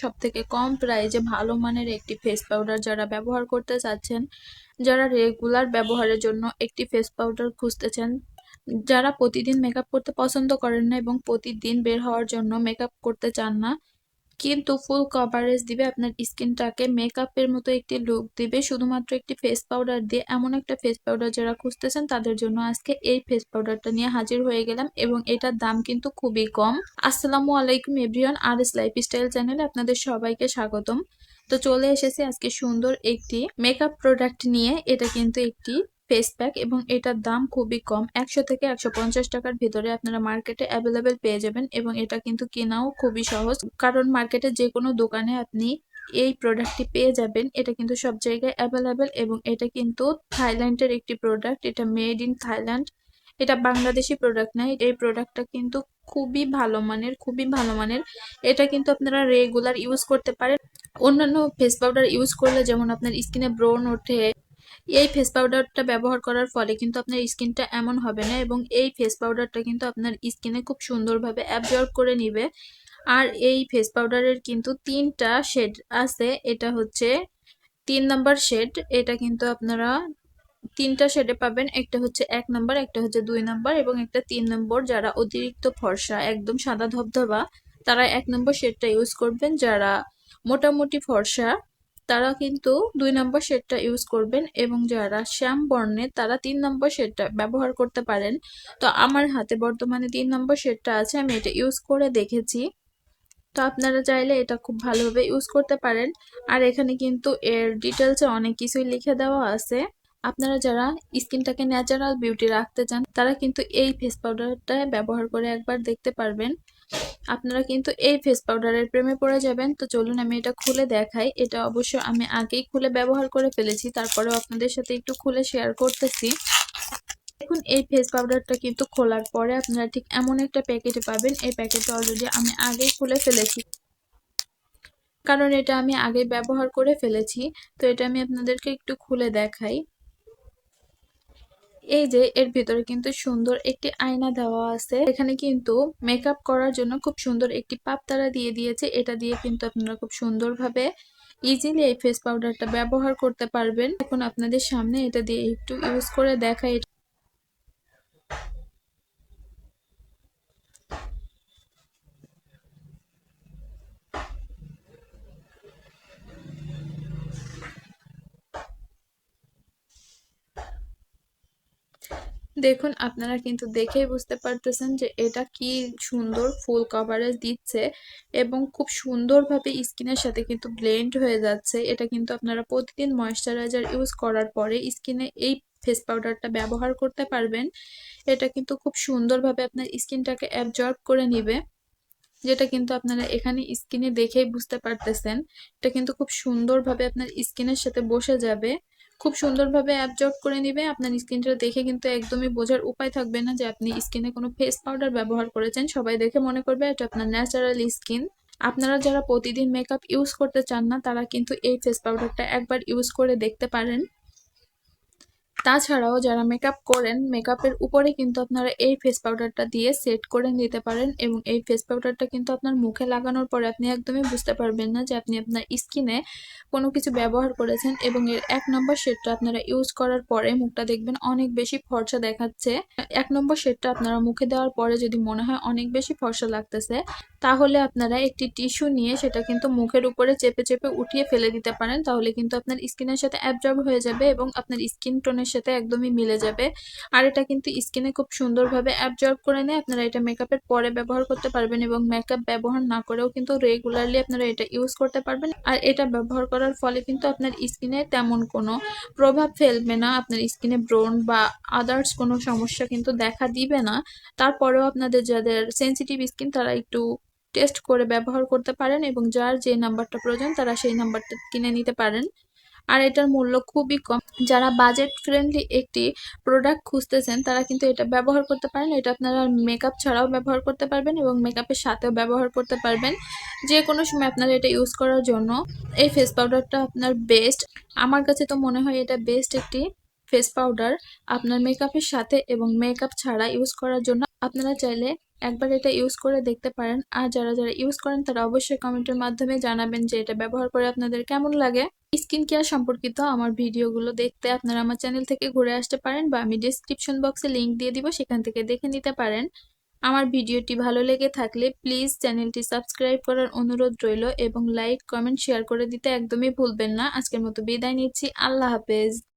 সবথেকে কম প্রাইসে ভালো মানের একটি ফেস পাউডার যারা ব্যবহার করতে চাচ্ছেন, যারা রেগুলার ব্যবহারের জন্য একটি ফেস পাউডার খুঁজতেছেন, যারা প্রতিদিন মেকআপ করতে পছন্দ করেন না এবং প্রতিদিন বের হওয়ার জন্য মেকআপ করতে চান না, কিন্তু ফুল কভারেজ দিবে আপনার স্কিনটাকে, মেকআপের মতো একটি লুক দিবে শুধুমাত্র একটি ফেস পাউডার দিয়ে, এমন একটা ফেস পাউডার যারা খুঁজতেছেন তাদের জন্য আজকে এই ফেস পাউডারটা নিয়ে হাজির হয়ে গেলাম এবং এটার দাম কিন্তু খুবই কম। আসসালামু আলাইকুম এভরিওয়ান, আরএস লাইফস্টাইল চ্যানেলে আপনাদের সবাইকে স্বাগতম। তো চলে এসেছি আজকে সুন্দর একটি মেকআপ প্রোডাক্ট নিয়ে। এটা কিন্তু একটি ফেস প্যাক এবং এটার দাম খুবই কম, 100 থেকে 150 টাকার ভিতরে আপনারা মার্কেটে অ্যাভেলেবেল পেয়ে যাবেন এবং এটা কিন্তু কেনাও খুবই সহজ, কারণ মার্কেটে যে কোনো দোকানে আপনি এই প্রোডাক্টটি পেয়ে যাবেন। এটা কিন্তু সব জায়গায় অ্যাভেলেবেল এবং এটা কিন্তু থাইল্যান্ডের একটি প্রোডাক্ট, এটা মেড ইন থাইল্যান্ড, এটা বাংলাদেশি প্রোডাক্ট না। এই প্রোডাক্টটা কিন্তু খুবই ভালো মানের, খুবই ভালো মানের। এটা কিন্তু আপনারা রেগুলার ইউজ করতে পারেন। অন্যান্য ফেস পাউডার ইউজ করলে যেমন আপনার স্কিনে ব্রণ ওঠে, এই ফেস পাউডারটা ব্যবহার করার ফলে কিন্তু আপনার স্কিনটা এমন হবে না এবং এই ফেস পাউডারটা কিন্তু আপনার স্কিনে খুব সুন্দরভাবে অ্যাবজর্ব করে নিবে। আর এই ফেস পাউডারের কিন্তু 3টা শেড আছে, এটা হচ্ছে 3 নাম্বার শেড। এটা কিন্তু আপনারা 3টা শেডে পাবেন, একটা হচ্ছে 1 নাম্বার, একটা হচ্ছে 2 নাম্বার এবং একটা 3 নম্বর। যারা অতিরিক্ত ফর্সা, একদম সাদা ধবধবা, তারা 1 নম্বর শেডটা ইউজ করবেন। যারা মোটামুটি ফর্সা তারা কিন্তু 2 নম্বর শেডটা ইউজ করবেন এবং যারা শ্যাম বর্ণের তারা 3 নম্বর শেডটা ব্যবহার করতে পারেন। তো আমার হাতে বর্তমানে 3 নম্বর শেডটা আছে, আমি এটা ইউজ করে দেখেছি। তো আপনারা চাইলে এটা খুব ভালোভাবে ইউজ করতে পারেন। আর এখানে কিন্তু এর ডিটেলসে অনেক কিছুই লিখে দেওয়া আছে। আপনারা যারা স্কিনটাকে ন্যাচারাল বিউটি রাখতে চান তারা কিন্তু এই ফেস পাউডারটা ব্যবহার করে একবার দেখতে পারবেন। আপনারা কিন্তু এই ফেস পাউডারের প্রেমে পড়ে যাবেন। তো চলুন আমি এটা খুলে দেখাই। এটা অবশ্য আমি আগেই খুলে ব্যবহার করে ফেলেছি, তারপরেও আপনাদের সাথে একটু খুলে শেয়ার করতেছি। দেখুন, এই ফেস পাউডারটা কিন্তু খোলার পরে আপনারা ঠিক এমন একটা প্যাকেটে পাবেন। এই প্যাকেটটা অলরেডি আমি আগেই খুলে ফেলেছি, কারণ এটা আমি আগে ব্যবহার করে ফেলেছি। তো এটা আমি আপনাদেরকে একটু খুলে দেখাই। এই যে এর ভিতরে কিন্তু সুন্দর একটি আয়না দেওয়া আছে। এখানে কিন্তু মেকআপ করার জন্য খুব সুন্দর একটি পাপ তারা দিয়ে দিয়েছে। এটা দিয়ে কিন্তু আপনারা খুব সুন্দরভাবে ইজিলি এই ফেস পাউডারটা ব্যবহার করতে পারবেন। এখন আপনাদের সামনে এটা দিয়ে একটু ইউজ করে দেখাই। দেখুন, আপনারা কিন্তু দেখেই বুঝতে পারতেছেন যে এটা কি সুন্দর ফুল কভারেজ দিচ্ছে এবং খুব সুন্দরভাবে স্কিনের সাথে কিন্তু ব্লেন্ড হয়ে যাচ্ছে। এটা কিন্তু আপনারা প্রতিদিন ময়েশ্চারাইজার ইউজ করার পরে স্কিনে এই ফেস পাউডারটা ব্যবহার করতে পারবেন। এটা কিন্তু খুব সুন্দরভাবে আপনার স্কিনটাকে অ্যাবজর্ব করে নিবে, যেটা কিন্তু আপনারা এখানে স্কিনে দেখেই বুঝতে পারতেছেন। এটা কিন্তু খুব সুন্দরভাবে আপনার স্কিনের সাথে বসে যাবে, খুব সুন্দরভাবে অ্যাবজর্ব করে নিবে। আপনার স্কিনটা দেখে কিন্তু একদমই বোঝার উপায় থাকবে না যে আপনি স্কিনে কোনো ফেস পাউডার ব্যবহার করেছেন। সবাই দেখে মনে করবে এটা আপনার ন্যাচারাল স্কিন। আপনারা যারা প্রতিদিন মেকআপ ইউজ করতে চান না তারা কিন্তু এই ফেস পাউডারটা একবার ইউজ করে দেখতে পারেন। তাছাড়াও যারা মেকআপ করেন, মেকআপের উপরে কিন্তু আপনারা এই ফেস পাউডারটা দিয়ে সেট করে নিতে পারেন এবং এই ফেস পাউডারটা কিন্তু আপনার মুখে লাগানোর পরে আপনি একদমই বুঝতে পারবেন না যে আপনি আপনার স্কিনে কোনো কিছু ব্যবহার করেছেন। এবং এর 1 নম্বর শেডটা আপনারা ইউজ করার পরে মুখটা দেখবেন অনেক বেশি ফর্সা দেখাচ্ছে। 1 নম্বর শেডটা আপনারা মুখে দেওয়ার পরে যদি মনে হয় অনেক বেশি ফর্সা লাগতেছে, তাহলে আপনারা একটি টিস্যু নিয়ে সেটা কিন্তু মুখের উপরে চেপে চেপে উঠিয়ে ফেলে দিতে পারেন। তাহলে কিন্তু আপনার স্কিনের সাথে অ্যাবজর্ব হয়ে যাবে এবং আপনার স্কিন টোনের সাথে একদমই মিলে যাবে। আর এটা কিন্তু স্কিনে খুব সুন্দরভাবে অ্যাবজর্ব করে নেয়। আপনারা এটা মেকআপের পরে ব্যবহার করতে পারবেন এবং মেকআপ ব্যবহার না করেও কিন্তু রেগুলারলি আপনারা এটা ইউজ করতে পারবেন। আর এটা ব্যবহার করার ফলে কিন্তু আপনার স্কিনে তেমন কোনো প্রভাব ফেলবে না, আপনার স্কিনে ব্রণ বা আদার্স কোনো সমস্যা কিন্তু দেখা দিবে না। তারপরেও আপনাদের যাদের সেনসিটিভ স্কিন তারা একটু টেস্ট করে ব্যবহার করতে পারেন এবং যার যে নাম্বারটা প্রয়োজন তারা সেই নাম্বারটা কিনে নিতে পারেন। আর এটার মূল্য খুবই কম। যারা বাজেট ফ্রেন্ডলি একটি প্রোডাক্ট খুঁজতেছেন তারা কিন্তু এটা ব্যবহার করতে পারেন। এটা আপনারা মেকআপ ছাড়াও ব্যবহার করতে পারবেন এবং মেকআপের সাথেও ব্যবহার করতে পারবেন। যে কোনো সময় আপনারা এটা ইউজ করার জন্য এই ফেস পাউডারটা আপনার বেস্ট। আমার কাছে তো মনে হয় এটা বেস্ট একটি ফেস পাউডার আপনার মেকআপের সাথে এবং মেকআপ ছাড়া ইউজ করার জন্য। আপনারা চাইলে একবার এটা ইউজ করে দেখতে পারেন। আর যারা যারা ইউজ করেন তারা অবশ্যই কমেন্টের মাধ্যমে জানাবেন যে এটা ব্যবহার করে আপনাদের কেমন লাগে। স্কিন কেয়ার সম্পর্কিত আমার ভিডিওগুলো দেখতে আপনারা আমার চ্যানেল থেকে ঘুরে আসতে পারেন, বা আমি ডেসক্রিপশন বক্সে লিংক দিয়ে দিব, সেখান থেকে দেখে নিতে পারেন। আমার ভিডিওটি ভালো লেগে থাকলে প্লিজ চ্যানেলটি সাবস্ক্রাইব করার অনুরোধ রইল, এবং লাইক কমেন্ট শেয়ার করে দিতে একদমই ভুলবেন না। আজকের মতো বিদায় নিচ্ছি, আল্লাহ হাফেজ।